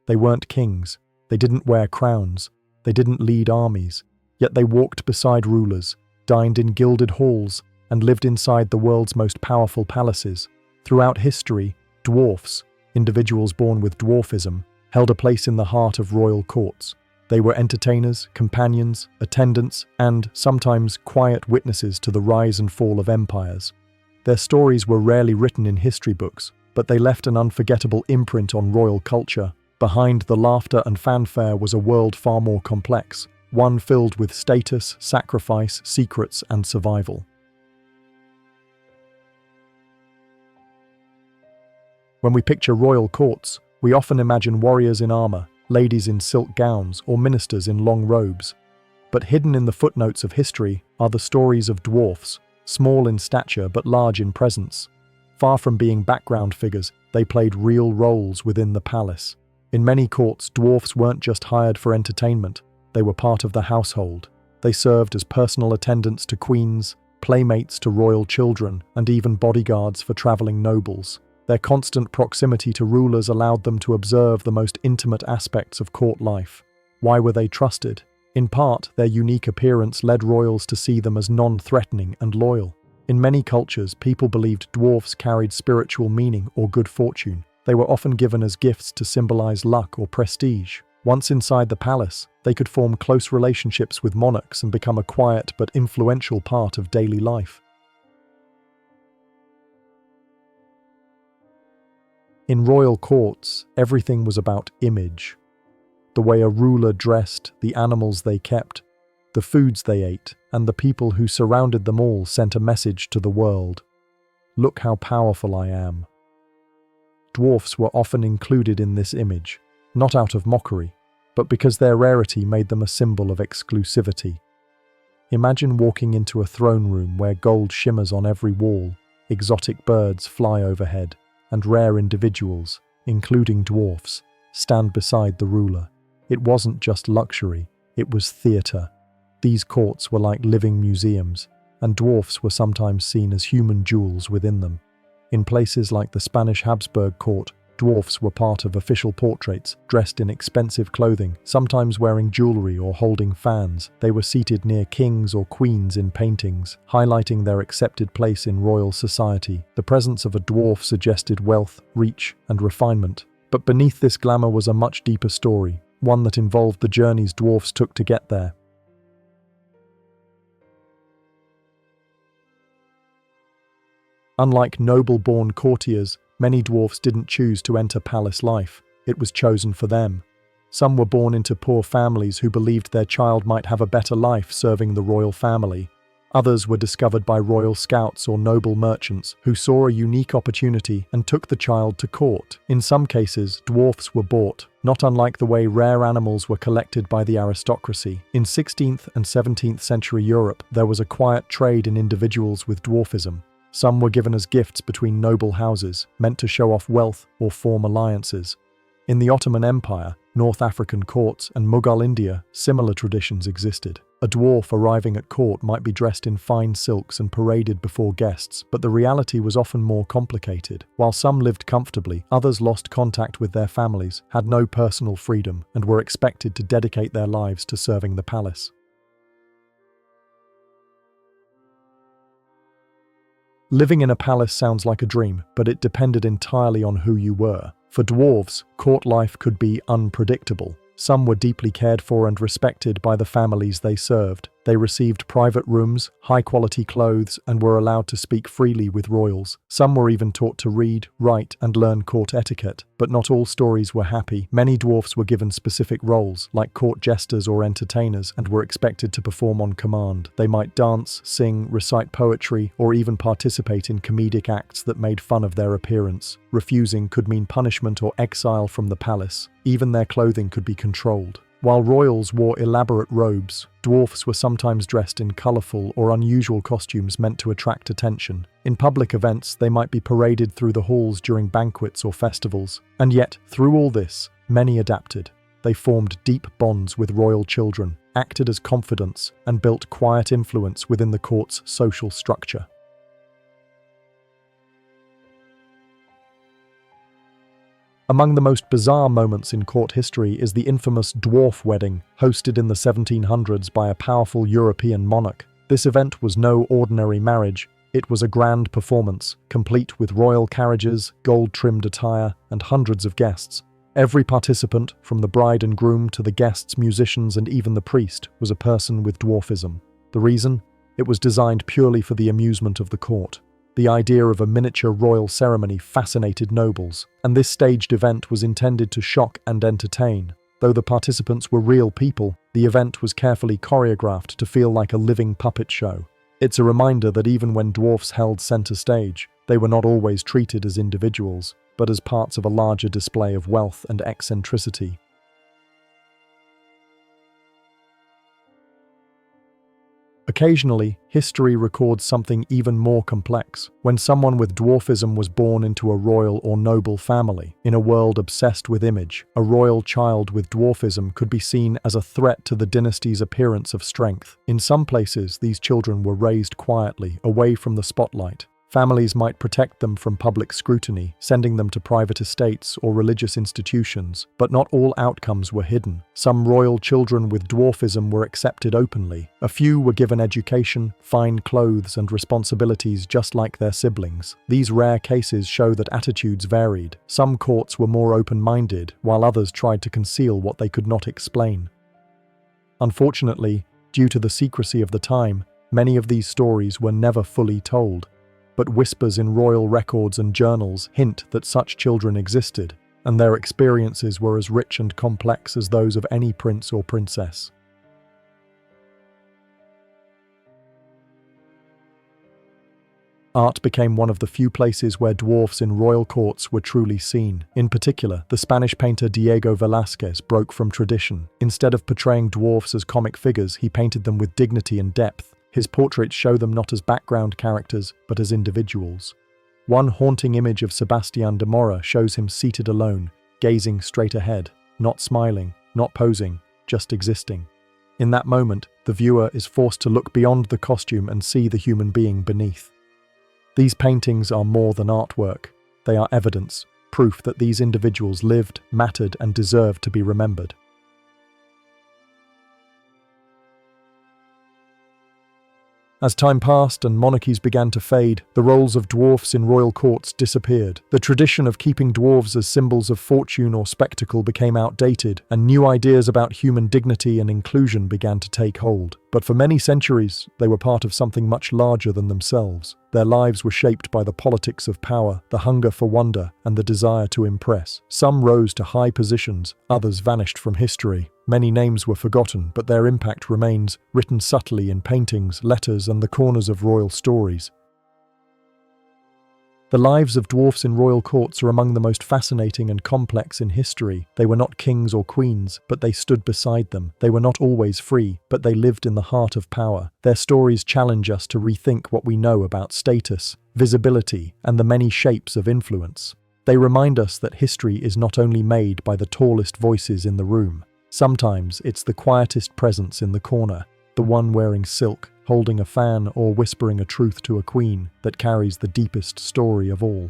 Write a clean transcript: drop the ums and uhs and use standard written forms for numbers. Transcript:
They weren't kings. They didn't wear crowns. They didn't lead armies. Yet they walked beside rulers, dined in gilded halls, and lived inside the world's most powerful palaces. Throughout history, dwarfs, individuals born with dwarfism, held a place in the heart of royal courts. They were entertainers, companions, attendants, and, sometimes, quiet witnesses to the rise and fall of empires. Their stories were rarely written in history books, but they left an unforgettable imprint on royal culture. Behind the laughter and fanfare was a world far more complex, one filled with status, sacrifice, secrets, and survival. When we picture royal courts, we often imagine warriors in armor, ladies in silk gowns, or ministers in long robes. But hidden in the footnotes of history are the stories of dwarfs, small in stature but large in presence. Far from being background figures, they played real roles within the palace. In many courts, dwarfs weren't just hired for entertainment, they were part of the household. They served as personal attendants to queens, playmates to royal children, and even bodyguards for traveling nobles. Their constant proximity to rulers allowed them to observe the most intimate aspects of court life. Why were they trusted? In part, their unique appearance led royals to see them as non-threatening and loyal. In many cultures, people believed dwarfs carried spiritual meaning or good fortune. They were often given as gifts to symbolize luck or prestige. Once inside the palace, they could form close relationships with monarchs and become a quiet but influential part of daily life. In royal courts, everything was about image. The way a ruler dressed, the animals they kept, the foods they ate, and the people who surrounded them all sent a message to the world. Look how powerful I am. Dwarfs were often included in this image, not out of mockery, but because their rarity made them a symbol of exclusivity. Imagine walking into a throne room where gold shimmers on every wall, exotic birds fly overhead, and rare individuals, including dwarfs, stand beside the ruler. It wasn't just luxury, it was theatre. These courts were like living museums, and dwarfs were sometimes seen as human jewels within them. In places like the Spanish Habsburg court, dwarfs were part of official portraits, dressed in expensive clothing, sometimes wearing jewelry or holding fans. They were seated near kings or queens in paintings, highlighting their accepted place in royal society. The presence of a dwarf suggested wealth, reach, and refinement. But beneath this glamour was a much deeper story, one that involved the journeys dwarfs took to get there. Unlike noble-born courtiers, many dwarfs didn't choose to enter palace life. It was chosen for them. Some were born into poor families who believed their child might have a better life serving the royal family. Others were discovered by royal scouts or noble merchants who saw a unique opportunity and took the child to court. In some cases, dwarfs were bought, not unlike the way rare animals were collected by the aristocracy. In 16th and 17th century Europe, there was a quiet trade in individuals with dwarfism. Some were given as gifts between noble houses, meant to show off wealth or form alliances. In the Ottoman Empire, North African courts, and Mughal India, similar traditions existed. A dwarf arriving at court might be dressed in fine silks and paraded before guests, but the reality was often more complicated. While some lived comfortably, others lost contact with their families, had no personal freedom, and were expected to dedicate their lives to serving the palace. Living in a palace sounds like a dream, but it depended entirely on who you were. For dwarves, court life could be unpredictable. Some were deeply cared for and respected by the families they served. They received private rooms, high-quality clothes, and were allowed to speak freely with royals. Some were even taught to read, write, and learn court etiquette. But not all stories were happy. Many dwarfs were given specific roles, like court jesters or entertainers, and were expected to perform on command. They might dance, sing, recite poetry, or even participate in comedic acts that made fun of their appearance. Refusing could mean punishment or exile from the palace. Even their clothing could be controlled. While royals wore elaborate robes, dwarfs were sometimes dressed in colorful or unusual costumes meant to attract attention. In public events, they might be paraded through the halls during banquets or festivals. And yet, through all this, many adapted. They formed deep bonds with royal children, acted as confidants, and built quiet influence within the court's social structure. Among the most bizarre moments in court history is the infamous dwarf wedding, hosted in the 1700s by a powerful European monarch. This event was no ordinary marriage. It was a grand performance, complete with royal carriages, gold-trimmed attire, and hundreds of guests. Every participant, from the bride and groom to the guests, musicians, and even the priest, was a person with dwarfism. The reason? It was designed purely for the amusement of the court. The idea of a miniature royal ceremony fascinated nobles, and this staged event was intended to shock and entertain. Though the participants were real people, the event was carefully choreographed to feel like a living puppet show. It's a reminder that even when dwarfs held center stage, they were not always treated as individuals, but as parts of a larger display of wealth and eccentricity. Occasionally, history records something even more complex, when someone with dwarfism was born into a royal or noble family. In a world obsessed with image, a royal child with dwarfism could be seen as a threat to the dynasty's appearance of strength. In some places, these children were raised quietly, away from the spotlight. Families might protect them from public scrutiny, sending them to private estates or religious institutions, but not all outcomes were hidden. Some royal children with dwarfism were accepted openly. A few were given education, fine clothes, and responsibilities just like their siblings. These rare cases show that attitudes varied. Some courts were more open-minded, while others tried to conceal what they could not explain. Unfortunately, due to the secrecy of the time, many of these stories were never fully told. But whispers in royal records and journals hint that such children existed, and their experiences were as rich and complex as those of any prince or princess. Art became one of the few places where dwarfs in royal courts were truly seen. In particular, the Spanish painter Diego Velázquez broke from tradition. Instead of portraying dwarfs as comic figures, he painted them with dignity and depth. His portraits show them not as background characters, but as individuals. One haunting image of Sebastián de Mora shows him seated alone, gazing straight ahead, not smiling, not posing, just existing. In that moment, the viewer is forced to look beyond the costume and see the human being beneath. These paintings are more than artwork. They are evidence, proof that these individuals lived, mattered, and deserved to be remembered. As time passed and monarchies began to fade, the roles of dwarfs in royal courts disappeared. The tradition of keeping dwarves as symbols of fortune or spectacle became outdated, and new ideas about human dignity and inclusion began to take hold. But for many centuries, they were part of something much larger than themselves. Their lives were shaped by the politics of power, the hunger for wonder, and the desire to impress. Some rose to high positions, others vanished from history. Many names were forgotten, but their impact remains, written subtly in paintings, letters, and the corners of royal stories. The lives of dwarfs in royal courts are among the most fascinating and complex in history. They were not kings or queens, but they stood beside them. They were not always free, but they lived in the heart of power. Their stories challenge us to rethink what we know about status, visibility, and the many shapes of influence. They remind us that history is not only made by the tallest voices in the room. Sometimes it's the quietest presence in the corner, the one wearing silk, holding a fan, or whispering a truth to a queen, that carries the deepest story of all.